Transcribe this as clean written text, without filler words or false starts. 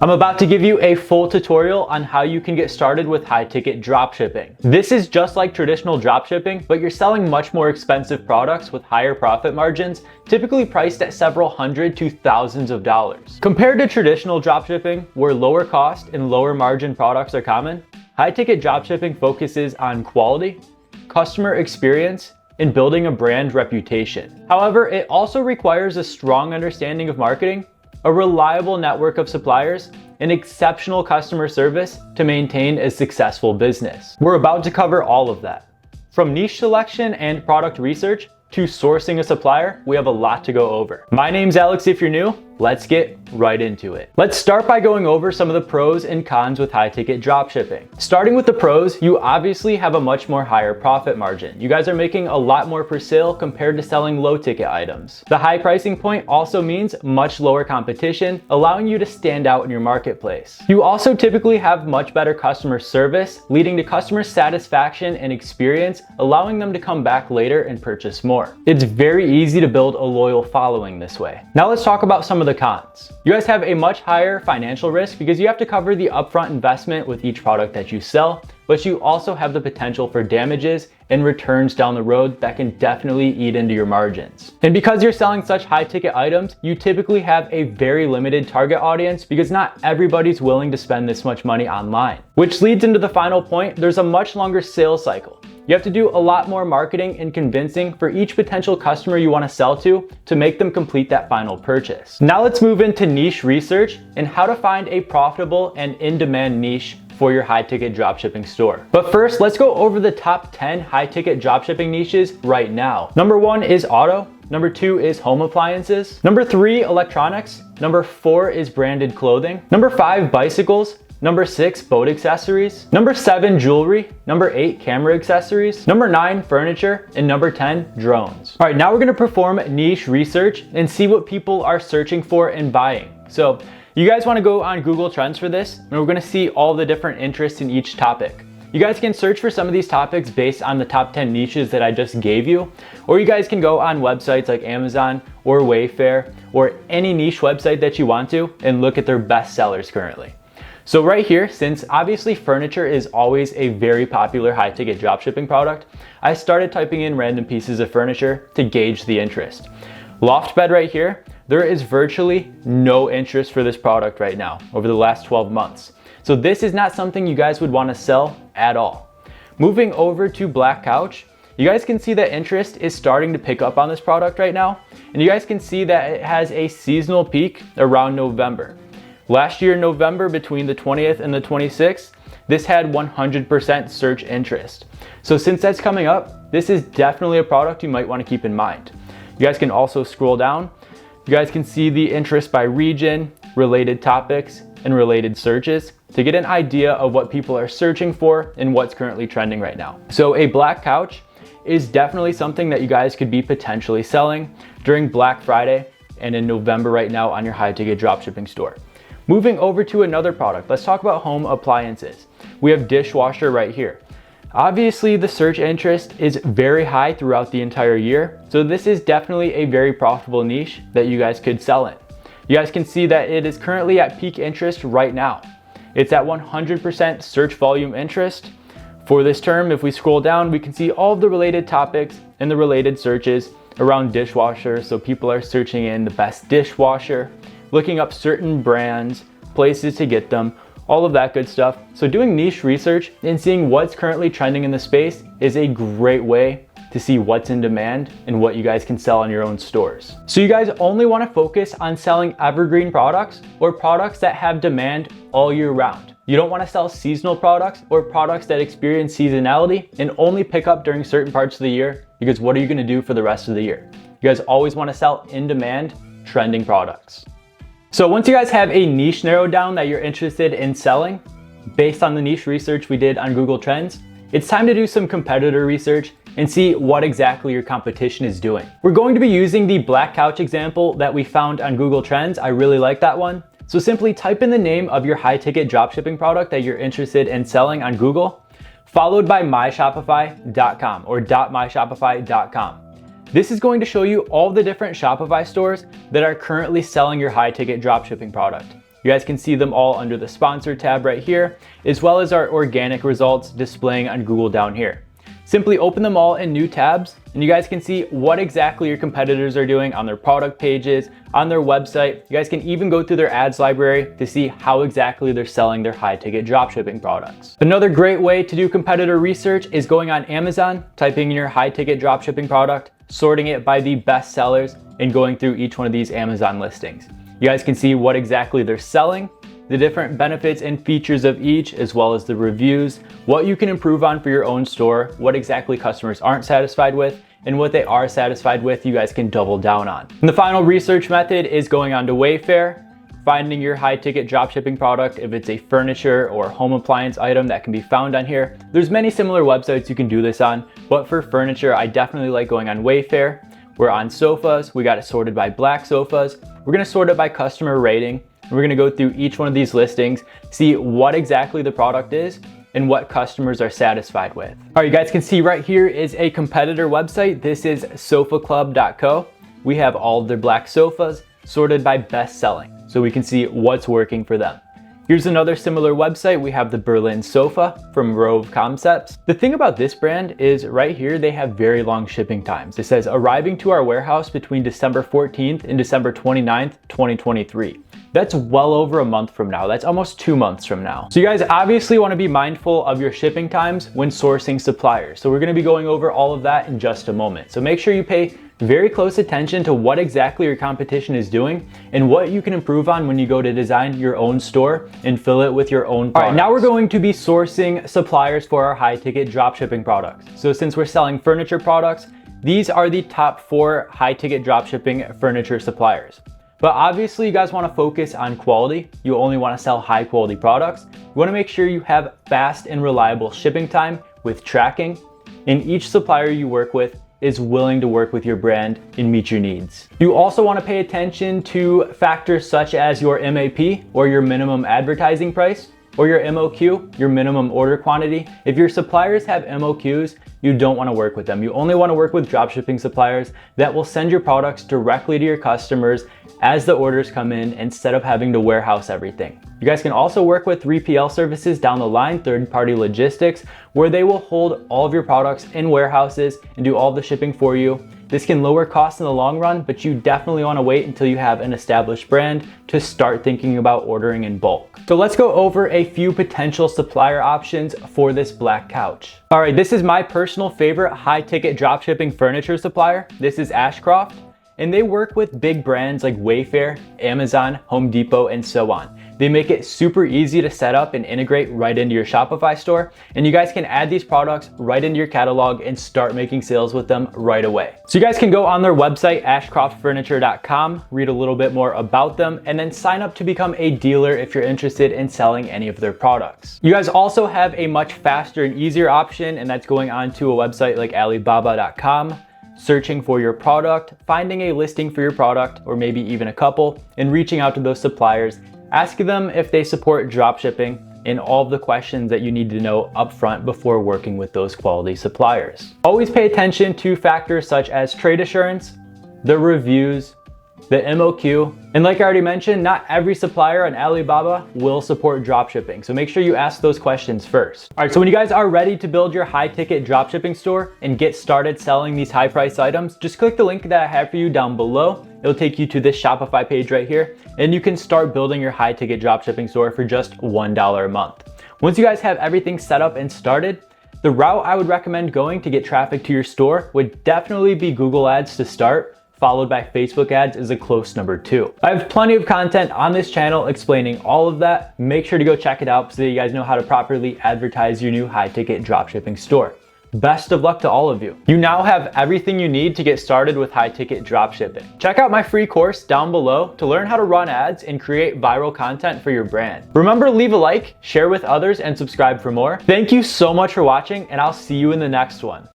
I'm about to give you a full tutorial on how you can get started with high-ticket dropshipping. This is just like traditional dropshipping, but you're selling much more expensive products with higher profit margins, typically priced at several hundred to thousands of dollars. Compared to traditional dropshipping, where lower cost and lower margin products are common, high-ticket dropshipping focuses on quality, customer experience, and building a brand reputation. However, it also requires a strong understanding of marketing, a reliable network of suppliers, and exceptional customer service to maintain a successful business. We're about to cover all of that. From niche selection and product research to sourcing a supplier, we have a lot to go over. My name's Alex if you're new. Let's get right into it. Let's start by going over some of the pros and cons with high-ticket dropshipping. Starting with the pros, you obviously have a much more higher profit margin. You guys are making a lot more per sale compared to selling low-ticket items. The high pricing point also means much lower competition, allowing you to stand out in your marketplace. You also typically have much better customer service, leading to customer satisfaction and experience, allowing them to come back later and purchase more. It's very easy to build a loyal following this way. Now let's talk about some of the cons. You guys have a much higher financial risk because you have to cover the upfront investment with each product that you sell, but you also have the potential for damages and returns down the road that can definitely eat into your margins. And because you're selling such high ticket items, you typically have a very limited target audience because not everybody's willing to spend this much money online. Which leads into the final point, there's a much longer sales cycle. You have to do a lot more marketing and convincing for each potential customer you want to sell to make them complete that final purchase. Now let's move into niche research and how to find a profitable and in-demand niche for your high-ticket dropshipping store. But first, let's go over the top 10 high-ticket dropshipping niches right now. Number 1 is auto. Number 2 is home appliances. Number 3, electronics. Number 4 is branded clothing. Number 5, bicycles. Number 6, boat accessories. Number 7, jewelry. Number 8, camera accessories. Number 9, furniture. And number 10, drones. All right, now we're gonna perform niche research and see what people are searching for and buying. So you guys wanna go on Google Trends for this, and we're gonna see all the different interests in each topic. You guys can search for some of these topics based on the top 10 niches that I just gave you, or you guys can go on websites like Amazon or Wayfair or any niche website that you want to and look at their best sellers currently. So right here, since obviously furniture is always a very popular high ticket dropshipping product, I started typing in random pieces of furniture to gauge the interest. Loft bed right here, there is virtually no interest for this product right now over the last 12 months. So this is not something you guys would want to sell at all. Moving over to black couch, you guys can see that interest is starting to pick up on this product right now. And you guys can see that it has a seasonal peak around November. Last year in November, between the 20th and the 26th, this had 100% search interest. So since that's coming up, this is definitely a product you might want to keep in mind. You guys can also scroll down. You guys can see the interest by region, related topics, and related searches to get an idea of what people are searching for and what's currently trending right now. So a black couch is definitely something that you guys could be potentially selling during Black Friday and in November right now on your high ticket dropshipping store. Moving over to another product, let's talk about home appliances. We have dishwasher right here. Obviously, the search interest is very high throughout the entire year, so this is definitely a very profitable niche that you guys could sell in. You guys can see that it is currently at peak interest right now. It's at 100% search volume interest. For this term, if we scroll down, we can see all of the related topics and the related searches around dishwasher. So people are searching in the best dishwasher, looking up certain brands, places to get them, all of that good stuff. So doing niche research and seeing what's currently trending in the space is a great way to see what's in demand and what you guys can sell on your own stores. So you guys only want to focus on selling evergreen products or products that have demand all year round. You don't want to sell seasonal products or products that experience seasonality and only pick up during certain parts of the year, because what are you going to do for the rest of the year? You guys always want to sell in demand, trending products. So once you guys have a niche narrowed down that you're interested in selling, based on the niche research we did on Google Trends, it's time to do some competitor research and see what exactly your competition is doing. We're going to be using the black couch example that we found on Google Trends. I really like that one. So simply type in the name of your high ticket dropshipping product that you're interested in selling on Google, followed by myshopify.com or .myshopify.com. This is going to show you all the different Shopify stores that are currently selling your high ticket dropshipping product. You guys can see them all under the sponsor tab right here, as well as our organic results displaying on Google down here. Simply open them all in new tabs and you guys can see what exactly your competitors are doing on their product pages, on their website. You guys can even go through their ads library to see how exactly they're selling their high ticket dropshipping products. Another great way to do competitor research is going on Amazon, typing in your high ticket dropshipping product, sorting it by the best sellers, and going through each one of these Amazon listings. You guys can see what exactly they're selling, the different benefits and features of each, as well as the reviews, what you can improve on for your own store, what exactly customers aren't satisfied with, and what they are satisfied with, you guys can double down on. And the final research method is going on to Wayfair, finding your high ticket dropshipping product. If it's a furniture or home appliance item, that can be found on here. There's many similar websites you can do this on, but for furniture, I definitely like going on Wayfair. We're on sofas, we got it sorted by black sofas. We're gonna sort it by customer rating. We're gonna go through each one of these listings, see what exactly the product is and what customers are satisfied with. All right, you guys can see right here is a competitor website. This is sofaclub.co. We have all of their black sofas sorted by best selling, so we can see what's working for them. Here's another similar website. We have the Berlin sofa from Rove Concepts. The thing about this brand is right here, they have very long shipping times. It says arriving to our warehouse between December 14th and December 29th, 2023. That's well over a month from now. That's almost 2 months from now. So you guys obviously want to be mindful of your shipping times when sourcing suppliers. So we're going to be going over all of that in just a moment. So make sure you pay very close attention to what exactly your competition is doing and what you can improve on when you go to design your own store and fill it with your own products. All right, now we're going to be sourcing suppliers for our high ticket dropshipping products. So since we're selling furniture products, these are the top 4 high ticket dropshipping furniture suppliers. But obviously you guys want to focus on quality. You only want to sell high quality products. You want to make sure you have fast and reliable shipping time with tracking, and each supplier you work with is willing to work with your brand and meet your needs. You also want to pay attention to factors such as your MAP, or your minimum advertising price, or your MOQ, your minimum order quantity. If your suppliers have MOQs, you don't want to work with them. You only want to work with dropshipping suppliers that will send your products directly to your customers as the orders come in instead of having to warehouse everything. You guys can also work with 3PL services down the line, third-party logistics, where they will hold all of your products in warehouses and do all the shipping for you. This can lower costs in the long run, but you definitely want to wait until you have an established brand to start thinking about ordering in bulk. So let's go over a few potential supplier options for this black couch. All right, this is my personal favorite high ticket dropshipping furniture supplier. This is Ashcroft, and they work with big brands like Wayfair, Amazon, Home Depot, and so on. They make it super easy to set up and integrate right into your Shopify store, and you guys can add these products right into your catalog and start making sales with them right away. So you guys can go on their website, ashcroftfurniture.com, read a little bit more about them, and then sign up to become a dealer if you're interested in selling any of their products. You guys also have a much faster and easier option, and that's going on to a website like alibaba.com, searching for your product, finding a listing for your product, or maybe even a couple, and reaching out to those suppliers, asking them if they support dropshipping, and all of the questions that you need to know upfront before working with those quality suppliers. Always pay attention to factors such as trade assurance, the reviews, the MOQ, and like I already mentioned, not every supplier on Alibaba will support dropshipping, so make sure you ask those questions first. All right, so when you guys are ready to build your high ticket dropshipping store and get started selling these high price items, just click the link that I have for you down below. It'll take you to this Shopify page right here, and you can start building your high ticket dropshipping store for just $1 a month. Once you guys have everything set up and started, the route I would recommend going to get traffic to your store would definitely be Google Ads to start, followed by Facebook ads is a close number 2. I have plenty of content on this channel explaining all of that. Make sure to go check it out so that you guys know how to properly advertise your new high ticket dropshipping store. Best of luck to all of you. You now have everything you need to get started with high ticket dropshipping. Check out my free course down below to learn how to run ads and create viral content for your brand. Remember to leave a like, share with others, and subscribe for more. Thank you so much for watching, and I'll see you in the next one.